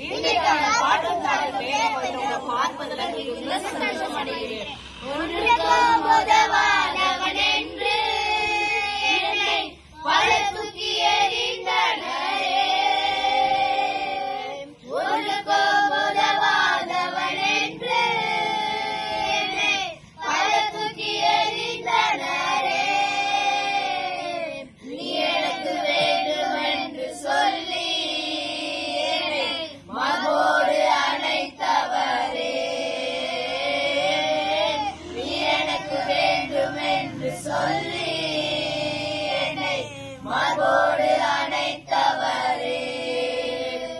இன்னைக்கான பாட்டும் தாளத்தையும் பார்ப்பதில் சந்தோஷம் அடைகிறேன். பல தூக்கி எறிந்தனரே, ஒன்றுக்கும் உதவாதவன் என்று பல தூக்கி எறிந்தனரே, நீ எனக்கு வேண்டும் என்று சொல்லி மகோடு அணைத்தவரே, நீ எனக்கு வேண்டும் என்று சொல்லி மகோடு அணைத்தவரே,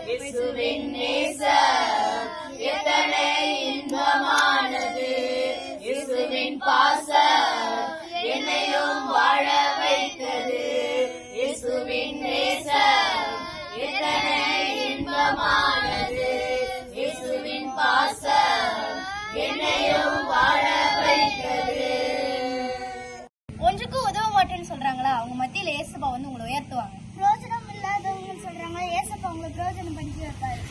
இயேசுவின் நேசம் எத்தனை இன்பமானது, இயேசுவின் பாசம் என்னையும் வாழ வைத்தது, இயேசுவின் நேசம் எத்தனை இன்பமானது, இயேசுவின் பாசம் என்னையும் வாழ வைத்தது. ஒன்றுக்கும் உதவ மாட்டேன்னு சொல்றாங்களா, அவங்க மத்தியில ஏசப்பா வந்து உங்களை உயர்த்துவாங்க. பிரோஜனம் இல்லாதவங்க சொல்றாங்க, ஏசப்பா உங்களை பிரோஜனம் பண்ணி வைப்பாரு.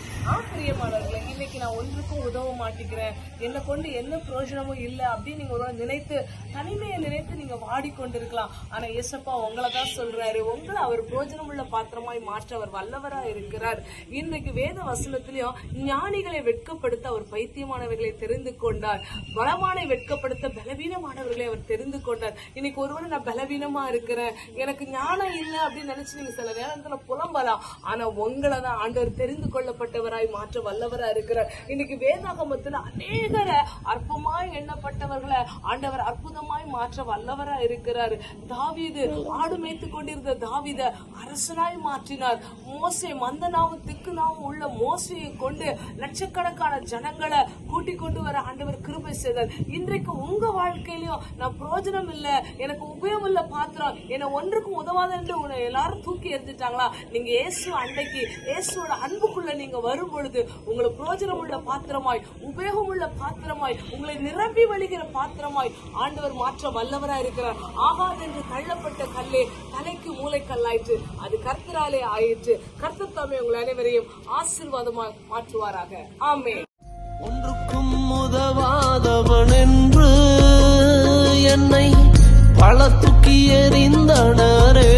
பிரியமானவர்களே, இன்னைக்கு நான் ஒன்றுக்கும் உதவ மாட்டேங்கிறேன், என்னை கொண்டு என்ன பிரயோஜனமும் இல்லை அப்படின்னு நீங்க ஒரு நினைத்து தனிமையை நினைத்து நீங்க வாடிக்கொண்டிருக்கலாம். ஆனா ஏசப்பா உங்களை தான் சொல்றாரு, உங்களை அவர் பிரயோஜனம் உள்ள பாத்திரமாய் மாற்ற அவர் வல்லவரா இருக்கிறார். இன்னைக்கு வேத வசனத்திலையும் ஞானிகளை வெட்கப்படுத்த அவர் பைத்தியமானவர்களை தெரிந்து கொண்டார், பலவானை வெட்கப்படுத்த பலவீனமானவர்களை அவர் தெரிந்து கொண்டார். இன்னைக்கு ஒருவரை நான் பலவீனமா இருக்கிறேன், எனக்கு ஞானம் இல்லை அப்படின்னு நினைச்சு நீங்க சில நேரத்துல புலம்பலாம். ஆனா உங்களை தான் ஆண்டவர் தெரிந்து கொள்ளப்பட்டவராய் மாற்ற வல்லவரா இருக்கிறார். இன்னைக்கு வேதாகமத்துல அநேகர அற்பமாய் எண்ணப்பட்டவர்களை ஆண்டவர் அற்புதமாய் மாற்ற வல்லவரா இருக்கிறார். தாவீது ஆடு மேய்த்து கொண்டிருந்த தாவீத அரசனாய் மாற்றினார். மோசே மந்தனாவும் திக்குனாவும் உள்ள மோசையை கொண்டு லட்சக்கணக்கான ஜனங்களை கூட்டிக் கொண்டு வர ஆண்டவர் கிருபை செய்தார். இன்றைக்கு உங்க வாழ்க்கையிலும் நான் பிரயோஜனம் இல்லை, எனக்கு உபயோகம் இல்ல பாத்திரம், என்னை ஒன்றுக்கும் உதவாத என்று எல்லாரும் தூக்கி எறிஞ்சிட்டாங்களா, நீங்க இயேசு அன்றைக்கு இயேசுவோட அன்புக்குள்ள நீங்க வரும் பொழுது உங்களை பிரயோஜனம் உள்ள பாத்திரமாய், உபயோகம் உள்ள பாத்திரமாய், உங்களை நிரம்பி வழிகிற பாத்திரமாய் ஆண்டவர் மாற்ற வல்லவரா இருக்கிறார். ஆகாது என்று தள்ளப்பட்ட கல்லே தலைக்கு மூளை கல்லாயிற்று, அது கர்த்தராலே ஆயிற்று. கர்த்தர் தாமே உங்கள் அனைவரையும் ஆசீர்வாதமாய் மாற்றுவாராக. ஆமென். ஒன்றுக்கும் உதவாதவன் என்று என்னை பல தூக்கி எறிந்தனரே,